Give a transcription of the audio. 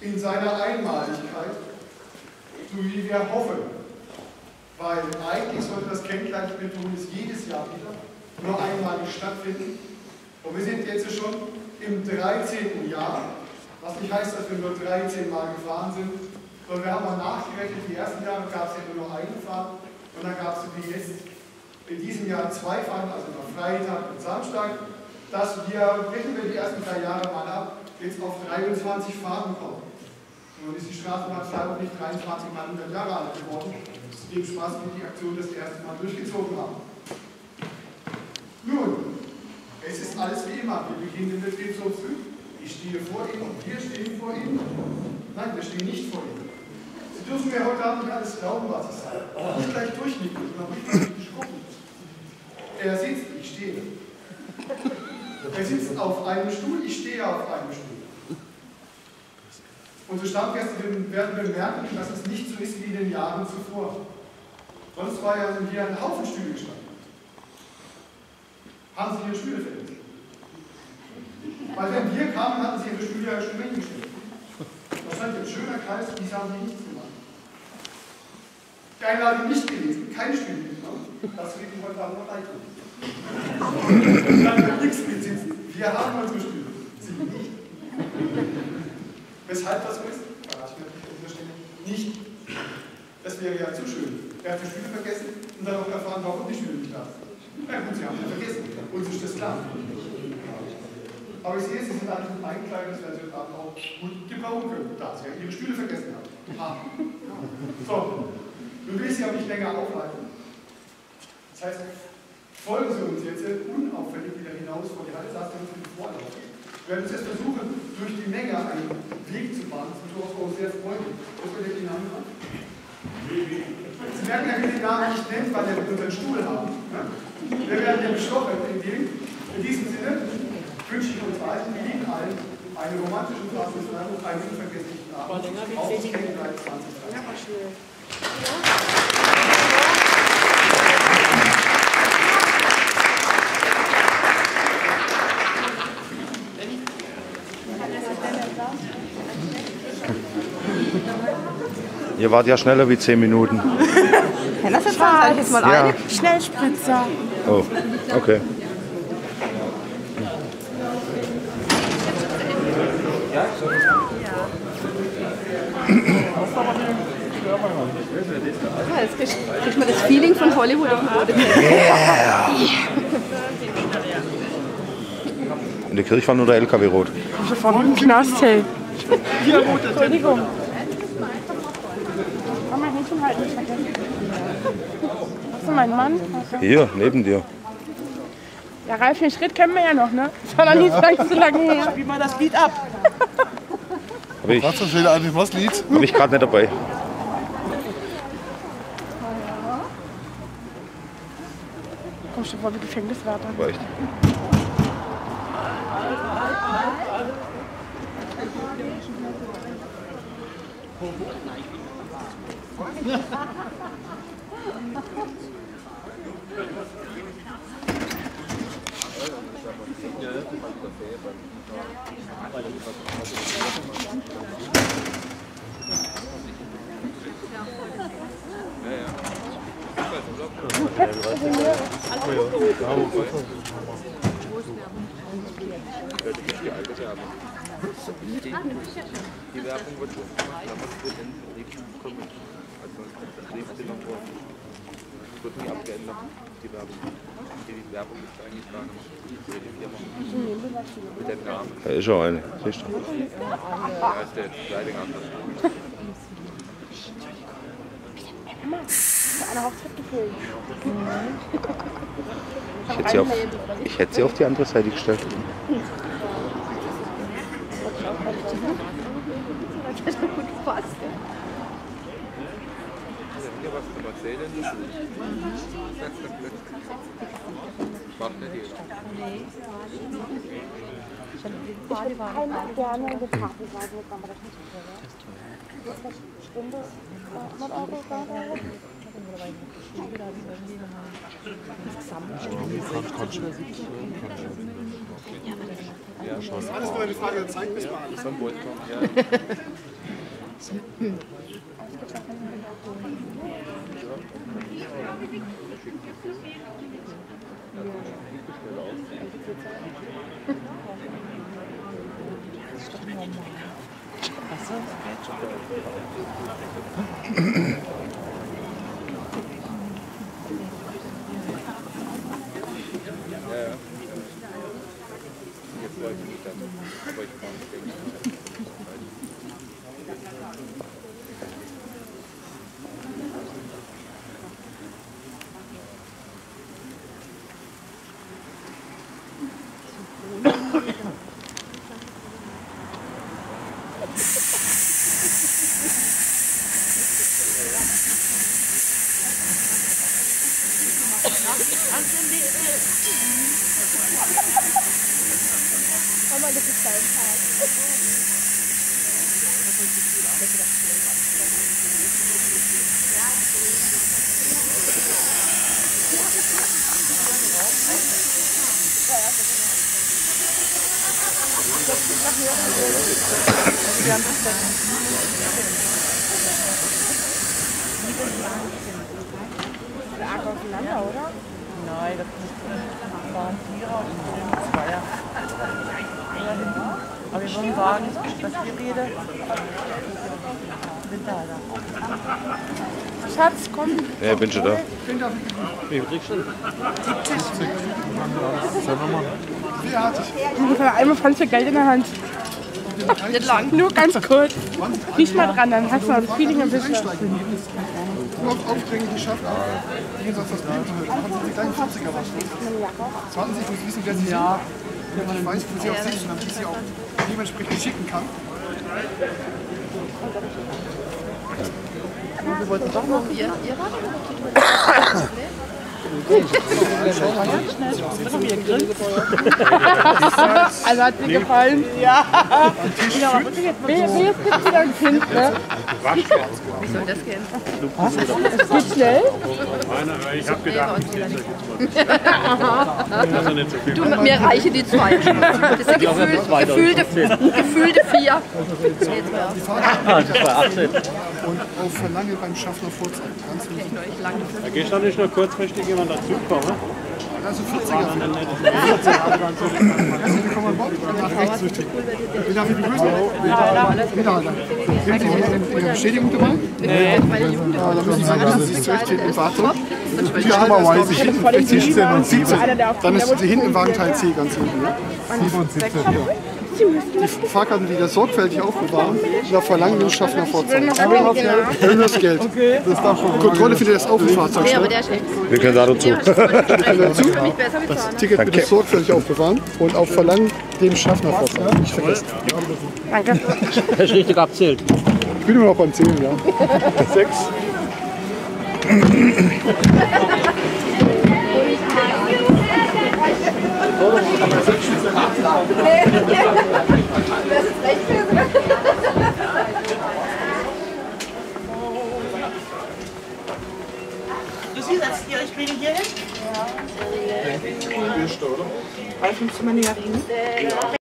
in seiner Einmaligkeit, so wie wir hoffen. Weil eigentlich sollte das Kennenlernbetonis jedes Jahr wieder nur einmalig stattfinden. Und wir sind jetzt schon im 13. Jahr, was nicht heißt, dass wir nur 13 Mal gefahren sind, sondern wir haben mal nachgerechnet, die ersten Jahre gab es ja nur noch eine Fahrt und dann gab es wie jetzt in diesem Jahr 2 Fahrten, also noch Freitag und Samstag, dass wir, rechnen wir die ersten 3 Jahre mal ab, jetzt auf 23 Fahrten kommen. Nun ist die Straßenbahn auch nicht 23 Mal 100 Jahre alt geworden. Es gibt Spaß mit die Aktion das erste Mal durchgezogen haben. Nun, es ist alles wie immer. Wir beginnen den Betrieb so früh. Ich stehe vor Ihnen und wir stehen vor Ihnen. Nein, wir stehen nicht vor Ihnen. Sie dürfen mir heute Abend nicht alles glauben, was ich sage. Nicht gleich durchnicken, sondern richtig gucken. Er sitzt, ich stehe. Er sitzt auf einem Stuhl, ich stehe auf einem Stuhl. Unsere Stammgäste werden bemerken, dass es nicht so ist wie in den Jahren zuvor. Sonst war ja hier ein Haufen Stühle gestanden. Haben Sie Ihre Stühle vergessen? Weil wenn wir kamen, hatten Sie Ihre Stühle ja schon weggestellt. Das stand ein schöner Kreis, die haben Sie nichts gemacht. Die Einladung nicht gelesen, keine Stühle mitgenommen. Das wird Ihnen heute Abend noch leid tun. Dann wird nichts mitsitzen. Wir haben unsere Stühle. Sie nicht. Weshalb das so ist, verrate ich natürlich an dieser Stelle nicht. Das wäre ja zu schön. Er hat die Stühle vergessen und dann auch erfahren, warum die Stühle nicht da sind. Na gut, Sie haben sie vergessen. Uns ist das klar. Aber ich sehe, Sie sind alle gut eingekleidet, dass Sie heute Abend auch gut gebrauchen können, da Sie ja Ihre Stühle vergessen haben. So, nun will ich Sie aber nicht länger aufhalten. Das heißt, folgen Sie uns jetzt unauffällig wieder hinaus vor die Halle, saßen wir für den Vorlauf. Wir werden uns jetzt versuchen, durch die Menge einen Weg zu bahnen. Das ist durchaus auch sehr freundlich. Was wird der Namen sein? Sie merken ja, wie den Namen nicht nennt, weil wir unseren Stuhl haben. Wir werden hier bestochen in dem. In diesem Sinne wünsche ich uns allen, Ihnen allen, einen romantischen Tag und einen unvergesslichen Abend. Auf das Kennenlernen 2030. Ja, war schön. Ihr wart ja schneller wie 10 Minuten. Soll ich jetzt mal Ja. eine? Schnellspritzer. Oh, okay. Ja, jetzt kriegt man das Feeling von Hollywood auf dem Boden. Yeah. In der Kirche war nur der LKW rot. Schon von einem Knast, hey. Entschuldigung. Kann mein Händchen halt nicht vergessen. Hast du meinen Mann? Okay. Hier, neben dir. Ja, Ralf, den Schritt kennen wir ja noch, ne? Das war noch nicht so lange her. Spiel mal das Lied ab. Aber ich Was ist wieder eigentlich was Lied? bin ich gerade nicht dabei. Kommst du vor wie Gefängniswärter? Aber echt. Die Werbung wird schon gemacht, aber es wird in den Betrieb kommen. Also es wird nie abgeändert, die Werbung. Die Werbung ist eigentlich gar nicht für die Firma. Mit dem Namen. Da ist schon eine. Siehst du? Da ist der Kleidung anders. Eine Hochzeit gefilmt. Ich hätte sie auf die andere Seite gestellt. Das hat gut gepasst. Hier was zu erzählen. Macht nicht jeder. Ich würde einmal gerne in die Tafel sagen, jetzt haben wir das nicht so. Ist das Stunde 100 Euro da? Das ist alles nur eine Frage der Zeit, bis wir alles. Dann wollte man, ja. Jetzt wollte ich nicht, aber ich kann nicht denken. Aber das ist dein Tag. Der Arg aufeinander, oder? Nein, das waren Vierer und Zweier. Aber wir würden sagen, dass wir reden. Winterhalter. Schatz, komm. Ja, bin schon da. Wie viel kriegst du denn? Einmal fand ich Geld in der Hand. Nicht lang. Nur ganz kurz. Riech mal dran, dann hast du das Feeling ein bisschen. Nur auf Aufträge geschafft, im Gegensatz das Leben heute. Haben Sie die kleinen 40er was? 20, wo Sie wissen, wer Sie sind. Ja. Damit ich weiß, wo Sie auch sind, damit ich Sie auch dementsprechend schicken kann. Wir wollten doch noch hier. Also hat dir gefallen? Ja. Wer ist jetzt wieder ein Kind, ne? Wie soll das gehen? Das geht schnell. Ich hab gedacht, Du, mir reichen die zwei. Das sind gefühlte 4. Die Fahrt das war 18. und auf Verlangen beim Schaffner vorzeigen. Ganz wichtig. Da gehst du nicht nur kurzfristig jemand dazukommen. Also 40er. Also wir kommen an Bord, nach rechts durchziehen. Wen darf ich begrüßen? Wiederhalter. Sind Sie Ihre Bestätigung dabei? Nee. Dann müssen Sie sich zurechtfinden im Fahrzeug. Hier haben wir Weise, hinten rechts 16 und 17. Dann ist Sie hinten im Wagenteil C ganz hinten. Ne? 7 und 17, ja. Die Fahrkarten wieder sorgfältig aufbewahren und auf Verlangen den Schaffner vorzeigen. Erhöhen das Geld. Kontrolle findet das auf dem Fahrzeug statt. Wir können da dazu. Das Ticket bitte sorgfältig aufbewahren und auf Verlangen dem Schaffner vorzeigen. Nicht vergessen. Danke. Das ist richtig abzählt. Ich bin immer noch beim Zählen, ja. 6. Lucy, setzt ihr euch wieder hier hin? Ja. 3 Mal näher hin.